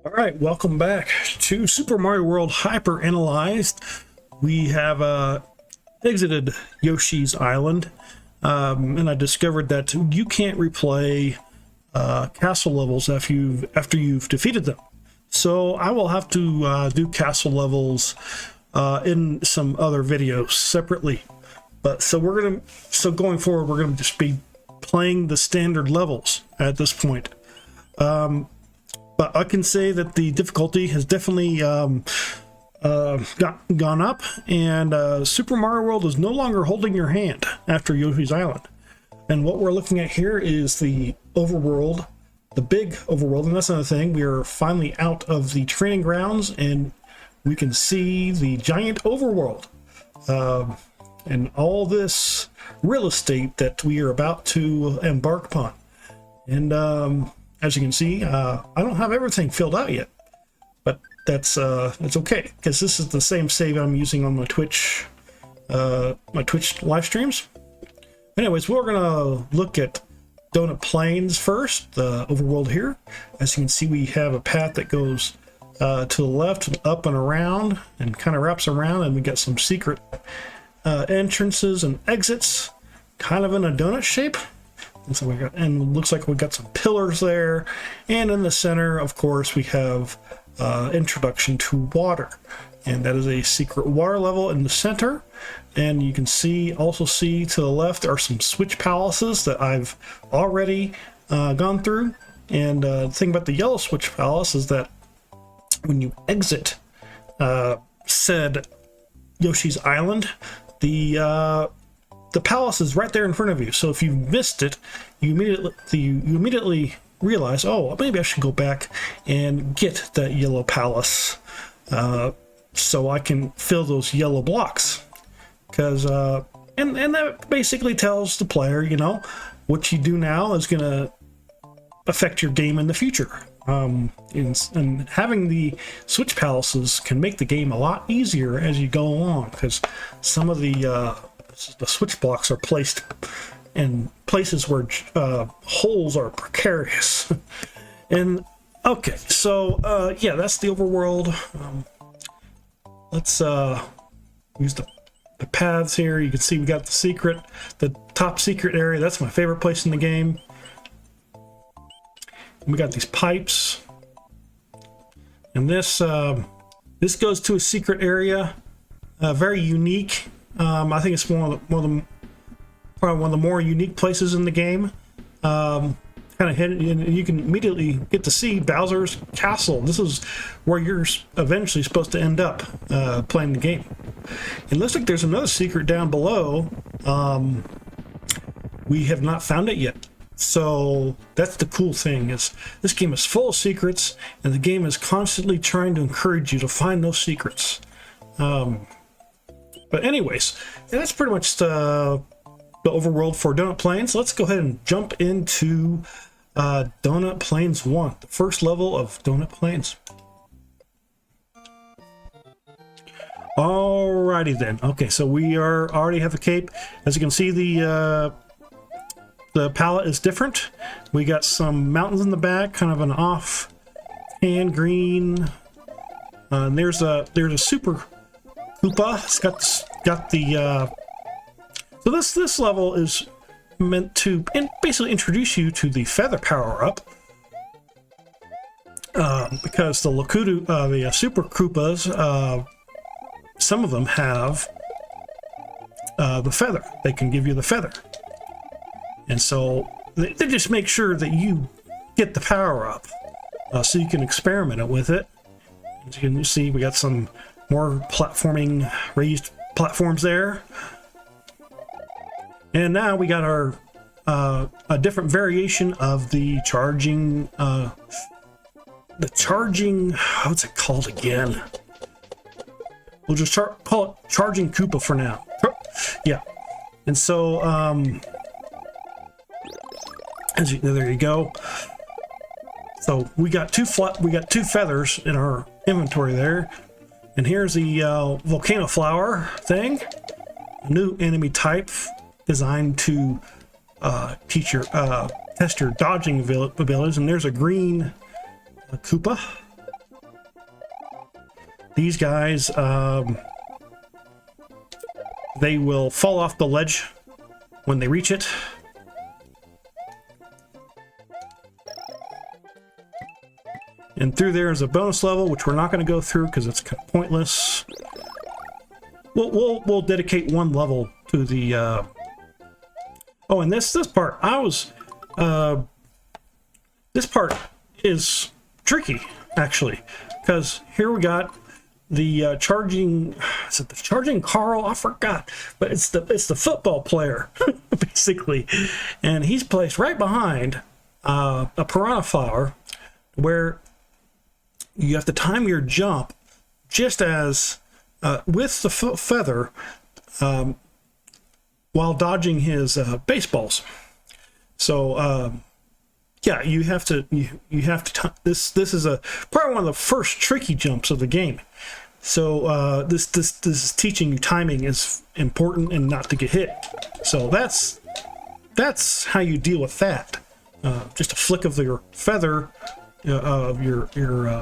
All right, welcome back to Super Mario World Hyper Analyzed. We have exited Yoshi's Island, and I discovered that you can't replay castle levels after you've defeated them. So I will have to do castle levels in some other videos separately. But so going forward, we're gonna just be playing the standard levels at this point. But I can say that the difficulty has definitely gone up, and Super Mario World is no longer holding your hand after Yoshi's Island. And what we're looking at here is the overworld, the big overworld, and that's another thing. We are finally out of the training grounds, and we can see the giant overworld and all this real estate that we are about to embark upon. And as you can see, I don't have everything filled out yet, but that's okay, because this is the same save I'm using on my Twitch live streams. Anyways, we're gonna look at Donut Plains first, the overworld here. As you can see, we have a path that goes to the left and up and around and kind of wraps around, and we got some secret entrances and exits, kind of in a donut shape. And so and it looks like we got some pillars there, and in the center, of course, we have introduction to water, and that is a secret water level in the center. And you can also see to the left are some switch palaces that I've already gone through. And the thing about the yellow switch palace is that when you exit said Yoshi's Island, the palace is right there in front of you. So if you missed it, you immediately realize, oh, maybe I should go back and get that yellow palace so I can fill those yellow blocks. Because and that basically tells the player, you know, what you do now is going to affect your game in the future. And having the switch palaces can make the game a lot easier as you go along, because some of the switch blocks are placed in places where holes are precarious. And okay, so yeah, that's the overworld. Let's use the paths here. You can see we got the top secret area. That's my favorite place in the game. And we got these pipes, and this goes to a secret area, very unique. I think it's probably one of the more unique places in the game. Kind of hidden, and you can immediately get to see Bowser's castle. This is where you're eventually supposed to end up playing the game. It looks like there's another secret down below. We have not found it yet. So that's the cool thing, is this game is full of secrets, and the game is constantly trying to encourage you to find those secrets. But anyways, that's pretty much the overworld for Donut Plains. Let's go ahead and jump into Donut Plains 1, the first level of Donut Plains. Alrighty then. Okay, so we already have a cape. As you can see, the palette is different. We got some mountains in the back, kind of an off-hand green. And there's a Super Koopa. It's got the so this level is meant to basically introduce you to the feather power-up, because the Super Koopas, some of them have the feather. They can give you the feather, and so they just make sure that you get the power-up so you can experiment with it. As you can see, we got some more raised platforms there. And now we got our a different variation of the charging, what's it called again? We'll just call it Charging Koopa for now. Yeah. And so, there you go. So we got two feathers in our inventory there. And here's the volcano flower thing, a new enemy type designed to test your dodging abilities. And there's a green Koopa. These guys, they will fall off the ledge when they reach it. And through there is a bonus level, which we're not going to go through because it's kind of pointless. We'll dedicate one level to the. Oh, and this part, this part is tricky actually, because here we got the charging. Is it the charging Carl? I forgot, but it's the football player basically, and he's placed right behind a piranha flower, where you have to time your jump just as with the feather while dodging his baseballs. So yeah, you have to this is probably one of the first tricky jumps of the game. So this is teaching you timing is important and not to get hit. So that's how you deal with that. Just a flick of your feather. Of your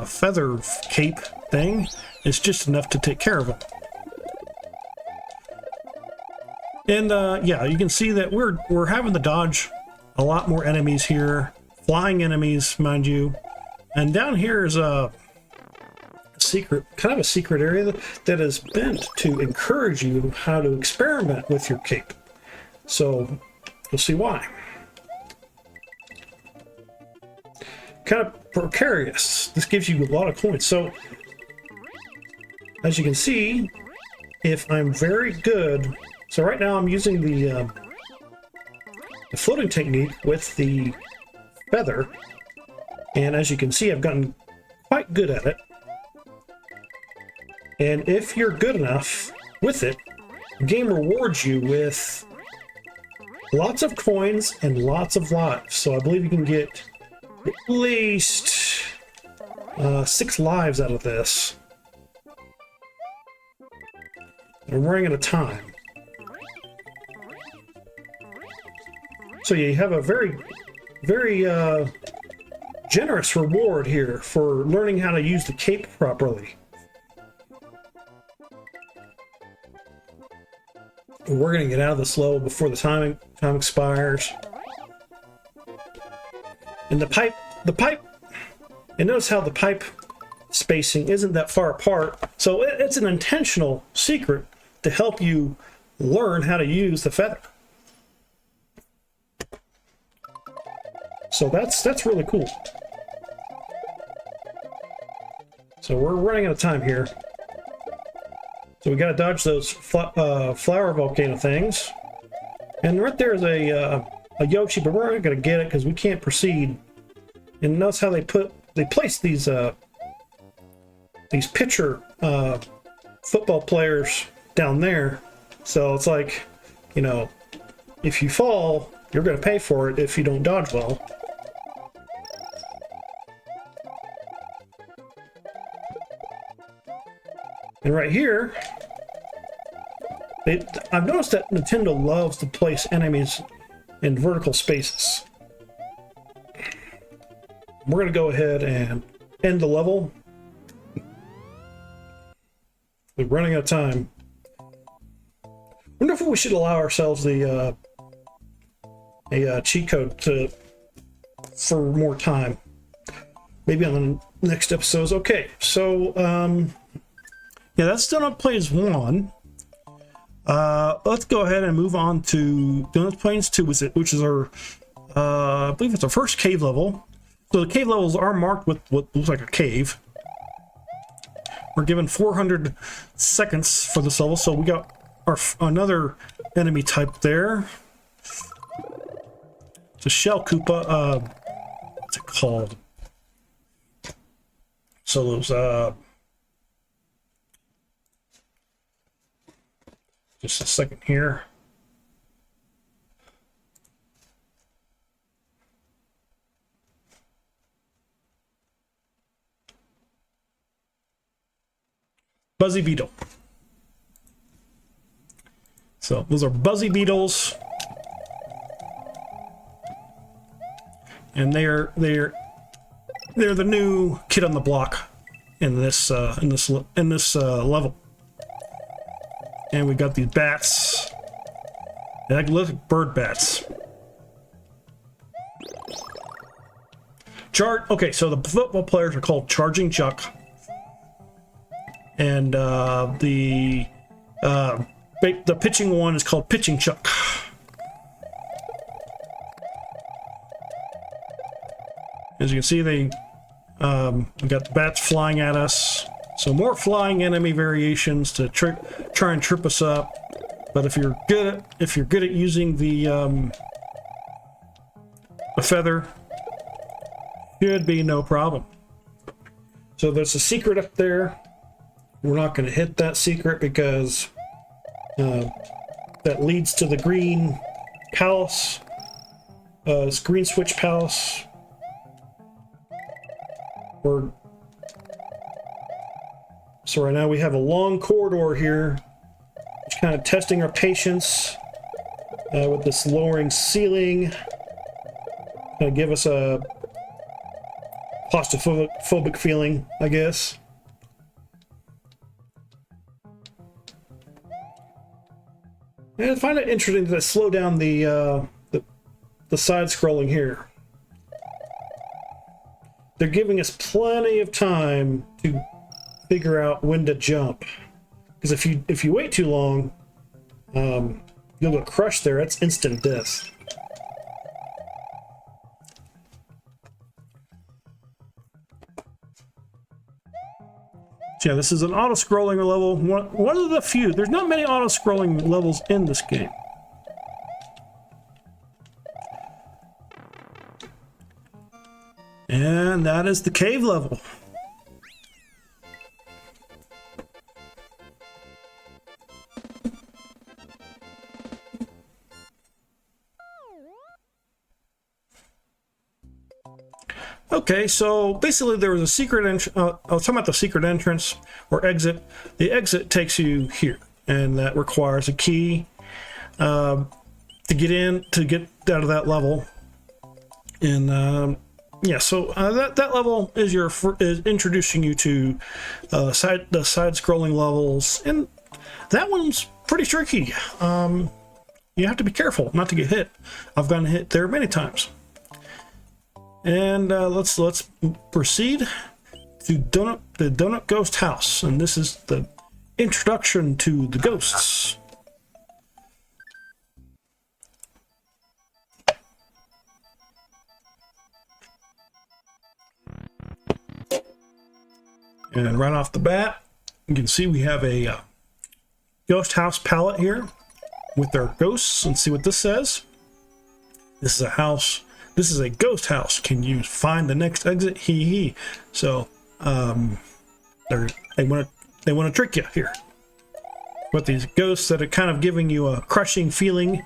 feather cape thing is just enough to take care of them. And yeah, you can see that we're having to dodge a lot more enemies here, flying enemies, mind you. And down here is a secret, kind of a secret area that is meant to encourage you how to experiment with your cape. So you'll see why. Kind of precarious. This gives you a lot of coins. So as you can see, if I'm very good, so right now I'm using the floating technique with the feather, and as you can see, I've gotten quite good at it. And if you're good enough with it, the game rewards you with lots of coins and lots of lives. So I believe you can get at least 6 lives out of this. And I'm running out of time. So you have a very generous reward here for learning how to use the cape properly. We're going to get out of this level before the time expires. And the pipe, and notice how the pipe spacing isn't that far apart. So it's an intentional secret to help you learn how to use the feather. So that's really cool. So we're running out of time here. So we got to dodge those flower volcano things. And right there is a Yoshi, but we're not going to get it because we can't proceed. And notice how they place these pitcher football players down there. So it's like, you know, if you fall, you're going to pay for it if you don't dodge well. And right here, I've noticed that Nintendo loves to place enemies in vertical spaces. We're going to go ahead and end the level. We're running out of time. I wonder if we should allow ourselves a cheat code for more time. Maybe on the next episodes. Okay, so yeah, that's Donut Plains 1. Let's go ahead and move on to Donut Plains 2, which is our, I believe it's our first cave level. So the cave levels are marked with what looks like a cave. We're given 400 seconds for this level, so we got another enemy type there. It's a Shell Koopa. What's it called? So those, just a second here. Buzzy Beetle. So those are Buzzy Beetles, and they're the new kid on the block in this level. And we got these bats. They look like bird bats. Okay, so the football players are called Charging Chuck, and the pitching one is called Pitching Chuck. As you can see, we got the bats flying at us. So more flying enemy variations to try and trip us up. But if you're good at using the feather, should be no problem. So there's a secret up there. We're not going to hit that secret because that leads to the green palace. It's green switch palace. So right now we have a long corridor here, just kind of testing our patience with this lowering ceiling. Kind of give us a claustrophobic feeling, I guess. And I find it interesting that I slow down the side scrolling here. They're giving us plenty of time to figure out when to jump, because if you wait too long, you'll get crushed there. That's instant death. So yeah, this is an auto-scrolling level. One of the few. There's not many auto-scrolling levels in this game. And that is the cave level. Okay, so basically there was a secret entrance. I was talking about the secret entrance or exit. The exit takes you here, and that requires a key to get out of that level. And yeah, so that level is is introducing you to the side-scrolling levels, and that one's pretty tricky. You have to be careful not to get hit. I've gotten hit there many times. And let's proceed to the Donut Ghost House, and this is the introduction to the ghosts. And right off the bat, you can see we have a ghost house palette here with our ghosts, and see what this says. This is a house. This is a ghost house. Can you find the next exit? Hee hee. So, they want to trick you here. But these ghosts that are kind of giving you a crushing feeling.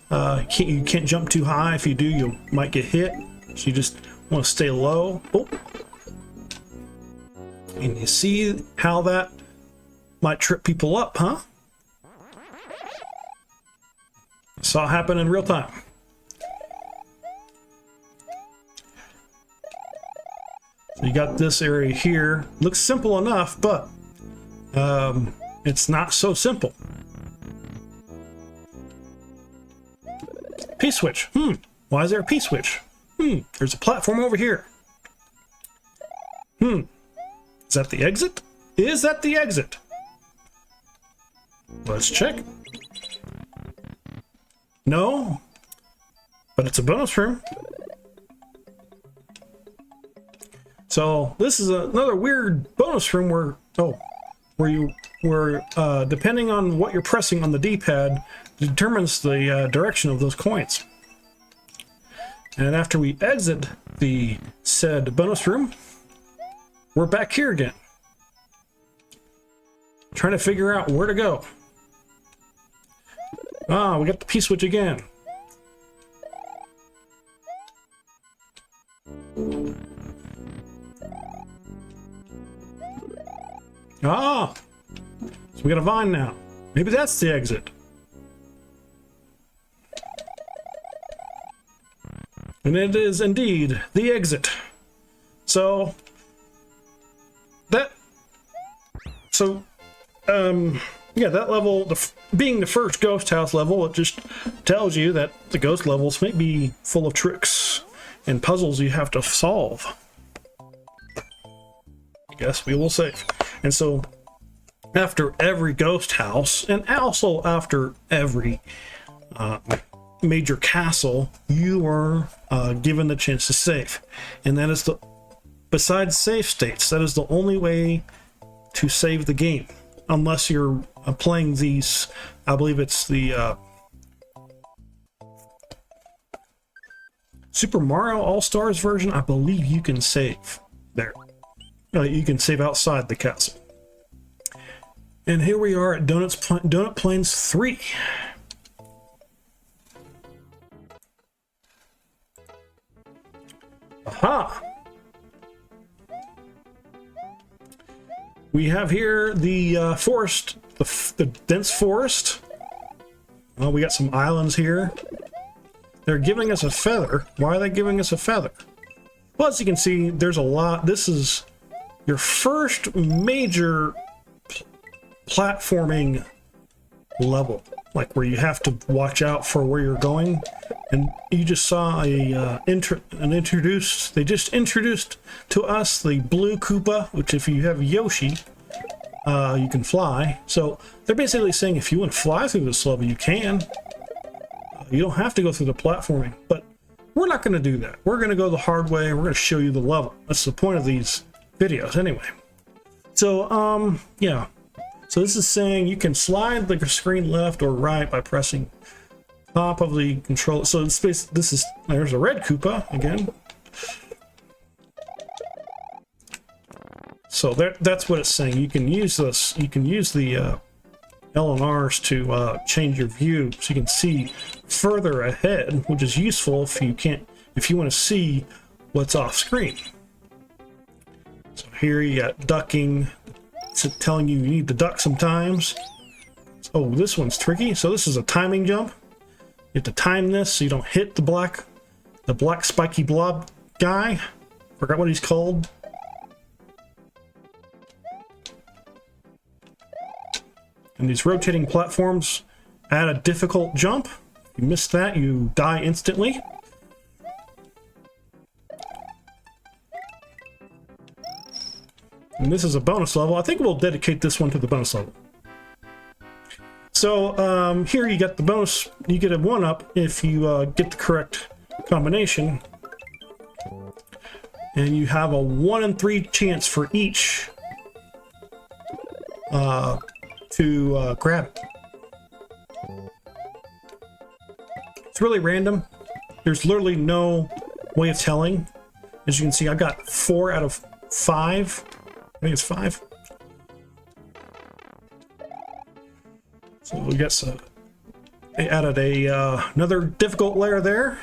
You can't jump too high. If you do, you might get hit. So you just want to stay low. Oh. And you see how that might trip people up, huh? Saw it happen in real time. So you got this area here. Looks simple enough, but it's not so simple. P-switch. Why is there a P-switch? There's a platform over here. Is that the exit? Is that the exit? Let's check. No, but it's a bonus room. So this is another weird bonus room where depending on what you're pressing on the D-pad determines the direction of those coins. And after we exit the said bonus room, we're back here again, trying to figure out where to go. Ah, we got the P-switch again. Ah! So we got a vine now. Maybe that's the exit. And it is indeed the exit. So So, yeah, that level, being the first ghost house level, it just tells you that the ghost levels may be full of tricks and puzzles you have to solve. I guess we will save. And so, after every ghost house, and also after every major castle, you are given the chance to save. And that is besides save states, that is the only way to save the game. Unless you're playing these, I believe it's the Super Mario All-Stars version. I believe you can save there. You can save outside the castle. And here we are at Donut Plains 3. Aha! We have here the forest, the dense forest. Well, we got some islands here. They're giving us a feather. Why are they giving us a feather? Well, as you can see, there's a lot. This is your first major platforming level, like where you have to watch out for where you're going. And you just saw they just introduced to us the blue Koopa, which if you have Yoshi, you can fly. So they're basically saying if you want to fly through this level, you can. You don't have to go through the platforming, but we're not going to do that. We're going to go the hard way. We're going to show you the level. That's the point of these videos anyway. So, yeah. So this is saying you can slide the screen left or right by pressing top of the controller. So in space, there's a red Koopa again. So that's what it's saying. You can use this. You can use the L and R's to change your view, so you can see further ahead, which is useful if you want to see what's off screen. So here you got ducking. It's telling you need to duck sometimes. Oh, this one's tricky. So this is a timing jump. You have to time this so you don't hit the black spiky blob guy. Forgot what he's called. And these rotating platforms add a difficult jump. If you miss that, you die instantly. And this is a bonus level. I think we'll dedicate this one to the bonus level. So here you get the bonus. You get a 1-up if you get the correct combination. And you have a 1 in 3 chance for each to grab it. It's really random. There's literally no way of telling. As you can see, I got 4 out of 5. I think it's 5. So we got some. They added another difficult layer there,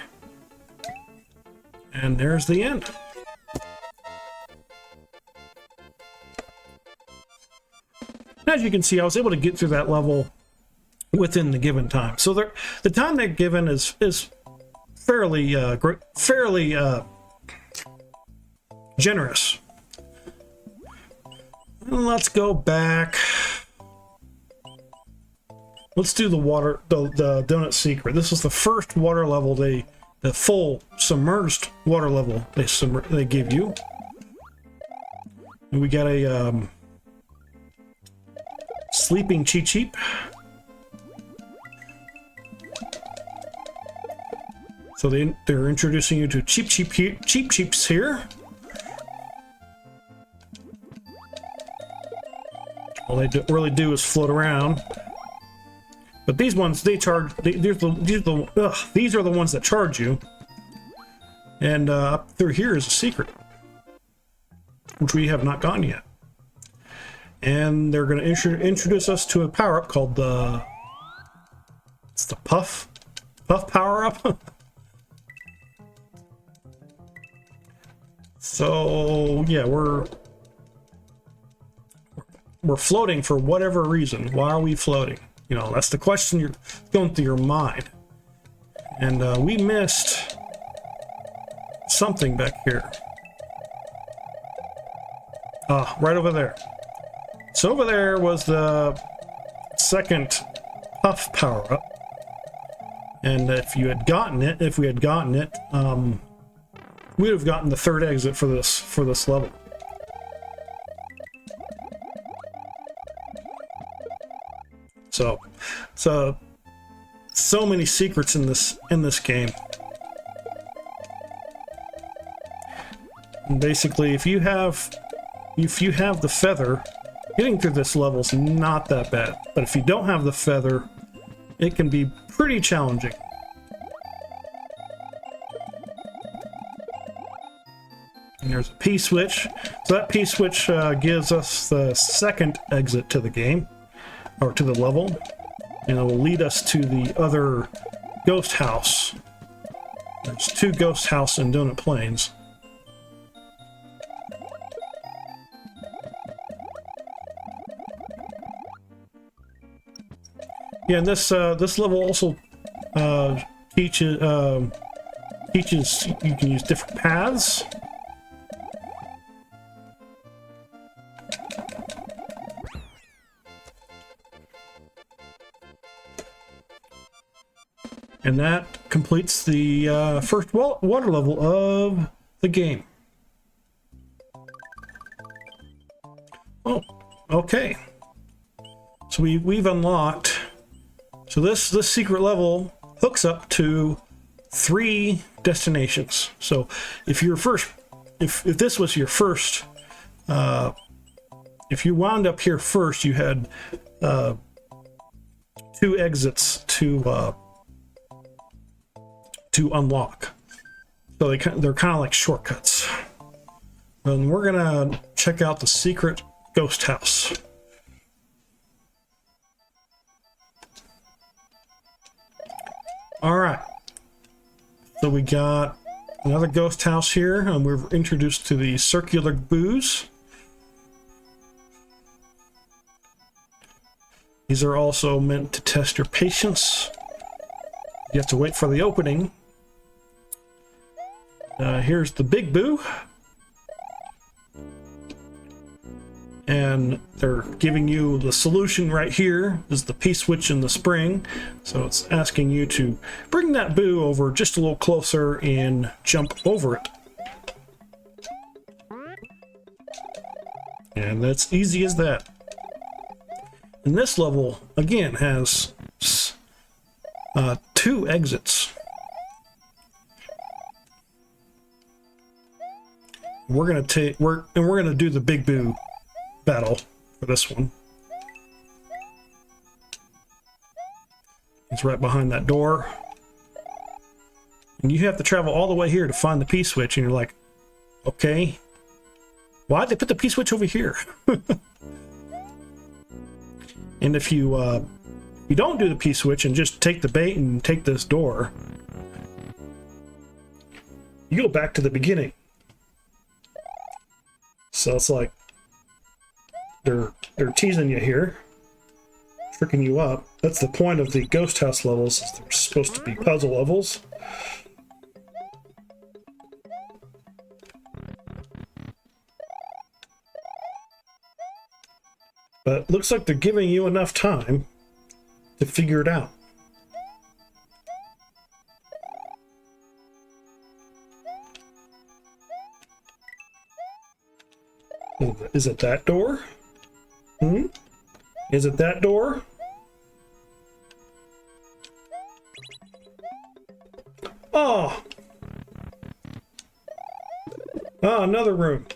and there's the end. As you can see, I was able to get through that level within the given time. So the time they're given is fairly generous. And let's go back. Let's do the donut secret. This is the first water level the full submerged water level they give you. And we got a sleeping Cheep Cheep. So they're introducing you to Cheep Cheeps here. All they really do is float around. But these ones, they charge. These are the ones that charge you. And up through here is a secret, which we have not gotten yet. And they're going to introduce us to a power-up called it's the Puff power-up. So yeah, we're floating for whatever reason. Why are we floating? You know, that's the question you're going through your mind. And we missed something back here. Right over there. So over there was the second puff power-up. And if you had gotten it, if we had gotten it, we would have gotten the third exit for this level. So many secrets in this game. And basically, if you have the feather, getting through this level's not that bad. But if you don't have the feather, it can be pretty challenging. And there's a P-switch. So that P-switch gives us the second exit to the game, or to the level. And it will lead us to the other ghost house. There's 2 ghost houses in Donut Plains. Yeah, and this level also teaches you can use different paths. And that completes the first water level of the game. Oh, okay. So we've unlocked. So this secret level hooks up to 3 destinations. So if this was your first, if you wound up here first, you had 2 exits to unlock. So they're kind of like shortcuts. And we're gonna check out the secret ghost house. All right. So we got another ghost house here, and we're introduced to the circular boos. These are also meant to test your patience. You have to wait for the opening. Here's the big boo. And they're giving you the solution right here is the P-switch in the spring. So it's asking you to bring that boo over just a little closer and jump over it. And that's easy as that. And this level, again, has 2 exits. We're gonna do the big boo battle for this one. It's right behind that door. And you have to travel all the way here to find the P-switch, and you're like, okay, why'd they put the P-switch over here? And if you don't do the P-switch and just take the bait and take this door, you go back to the beginning. So it's like they're teasing you here, tricking you up. That's the point of the ghost house levels, is they're supposed to be puzzle levels. But it looks like they're giving you enough time to figure it out. Is it that door? Is it that door? Oh! Ah, another room.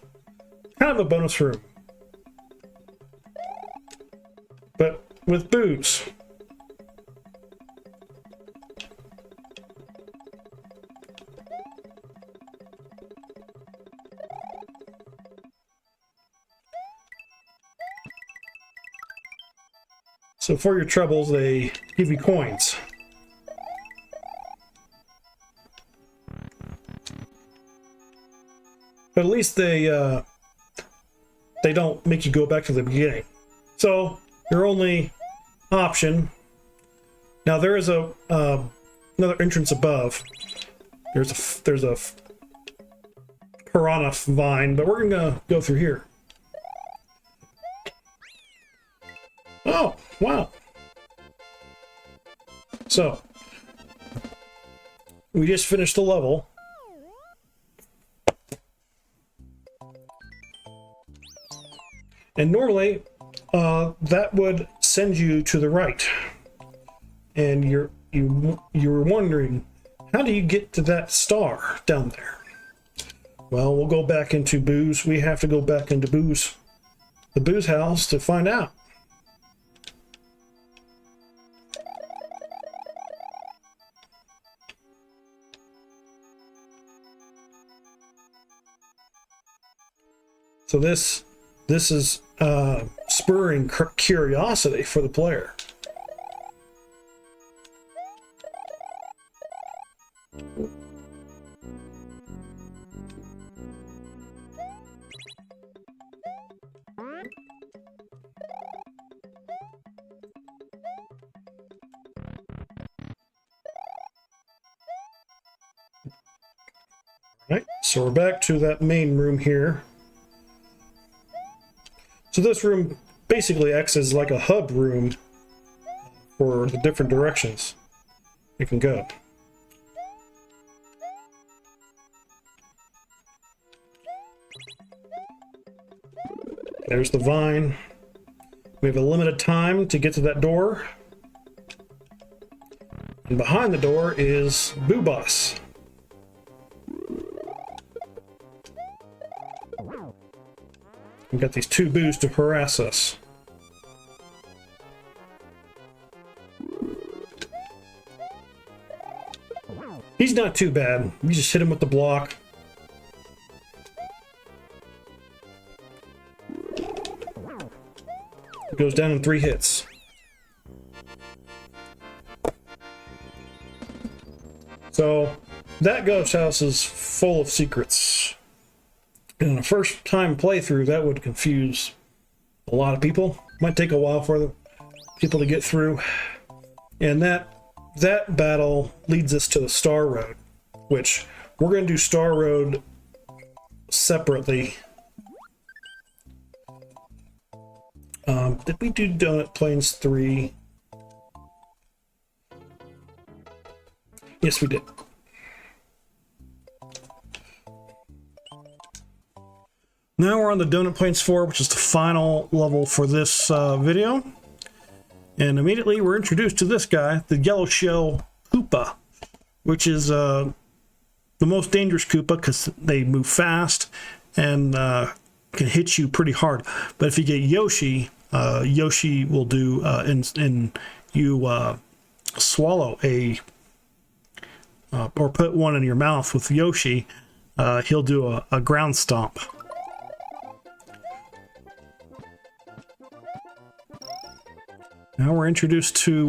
Kind of a bonus room. But with boos. So for your troubles, they give you coins. But at least they don't make you go back to the beginning. So your only option. Now there is a another entrance above. There's a piranha vine, but we're gonna go through here. Oh, wow. So, we just finished the level. And normally, that would send you to the right. And you were wondering, how do you get to that star down there? Well, we'll go back into Boo's. We have to go back into the Boo's house to find out. So this is spurring curiosity for the player. Right, so we're back to that main room here. So this room basically acts as like a hub room for the different directions you can go. There's the vine. We have a limited time to get to that door. And behind the door is Boo Boss. We've got these two Boos to harass us. He's not too bad. We just hit him with the block. It goes down in 3 hits. So that ghost house is full of secrets. In a first time playthrough, that would confuse a lot of people. Might take a while for the people to get through. And that battle leads us to the Star Road, which we're going to do Star Road separately. Did we do Donut Plains 3? Yes, we did. Now we're on the Donut Plains 4, which is the final level for this video. And immediately we're introduced to this guy, the Yellow Shell Koopa, which is the most dangerous Koopa because they move fast and can hit you pretty hard. But if you get Yoshi, Yoshi will do, and you swallow a, or put one in your mouth with Yoshi, he'll do a ground stomp. Now we're introduced to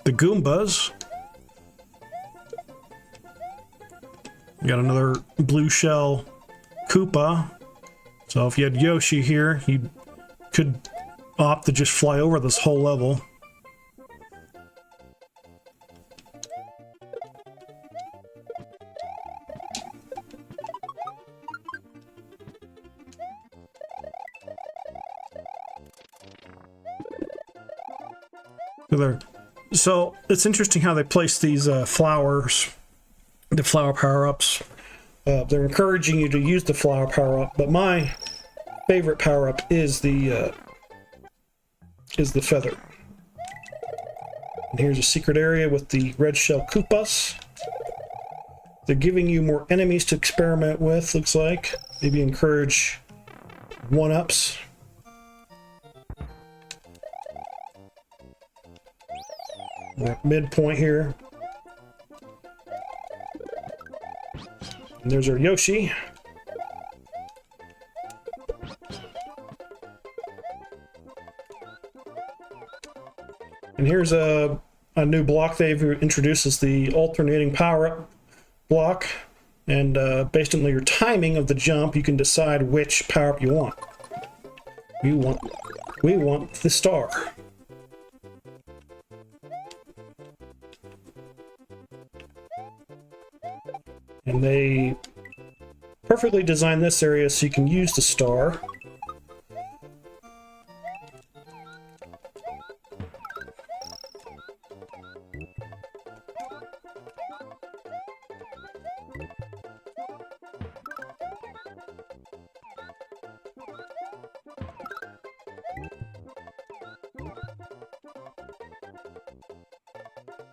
the Goombas. We got another blue shell Koopa. So if you had Yoshi here, you could opt to just fly over this whole level. So it's interesting how they place these flowers, the flower power-ups. They're encouraging you to use the flower power-up, but my favorite power-up is the feather. And here's a secret area with the red shell Koopas. They're giving you more enemies to experiment with, looks like. Maybe encourage one-ups. We're at midpoint here. And there's our Yoshi. And here's a new block they've introduced, is the alternating power-up block. And based on your timing of the jump, you can decide which power-up you want. We want the star. And they perfectly designed this area so you can use the star.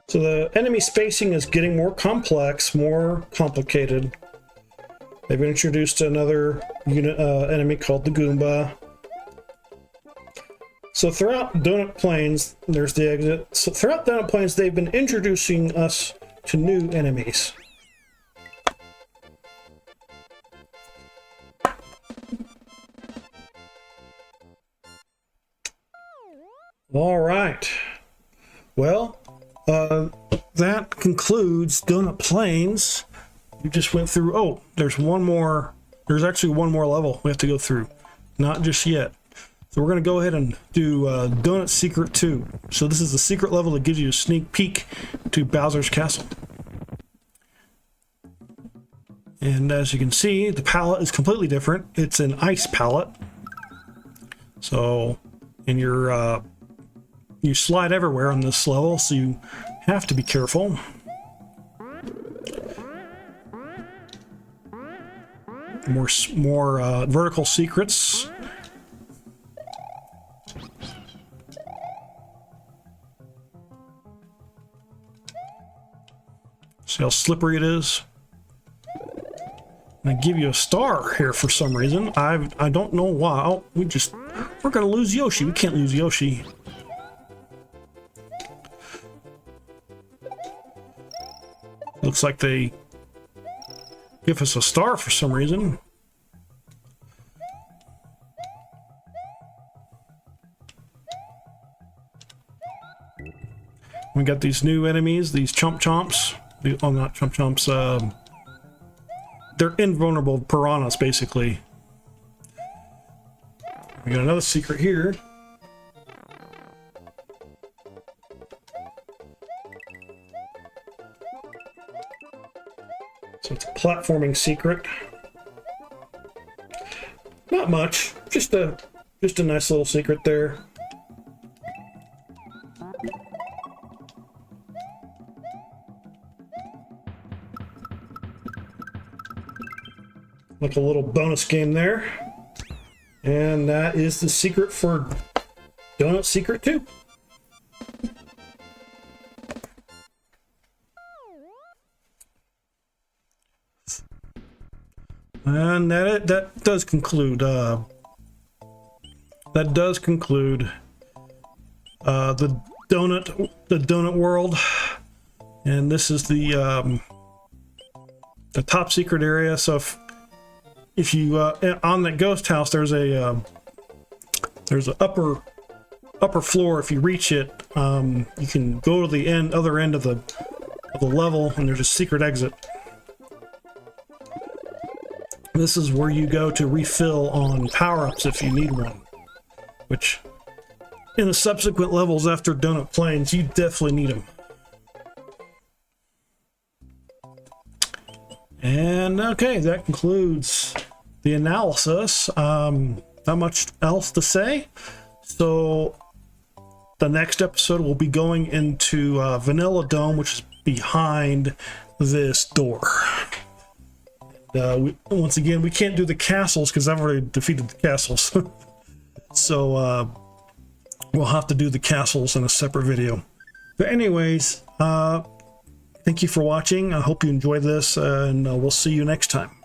So the enemy spacing is getting more complex, more complicated. They've introduced another enemy called the Goomba. So throughout Donut Plains, there's the exit. So throughout Donut Plains, they've been introducing us to new enemies. All right. Well, that concludes Donut Plains. We just went through, oh, there's one more, there's actually one more level we have to go through. Not just yet. So we're going to go ahead and do Donut Secret 2. So this is the secret level that gives you a sneak peek to Bowser's Castle. And as you can see, the palette is completely different. It's an ice palette. So, and you slide everywhere on this level, so you have to be careful. More vertical secrets. See how slippery it is? I give you a star here for some reason. I don't know why. Oh, we're gonna lose Yoshi. We can't lose Yoshi. Looks like they give us a star for some reason. We got these new enemies, these chomp chomps. Oh, not chomp chomps. They're invulnerable piranhas, basically. We got another secret here. So it's a platforming secret. Not much, just a nice little secret there. Like a little bonus game there. And that is the secret for Donut Secret 2. And that does conclude the donut world. And this is the top secret area. So if you on that ghost house, there's an upper floor. If you reach it, you can go to the other end of the level, and there's a secret exit. This is where you go to refill on power-ups if you need one, which in the subsequent levels after Donut Plains, you definitely need them. And okay, that concludes the analysis. Not much else to say. So the next episode will be going into Vanilla Dome, which is behind this door. Once again, we can't do the castles because I've already defeated the castles. So we'll have to do the castles in a separate video. But anyways, thank you for watching. I hope you enjoyed this, and we'll see you next time.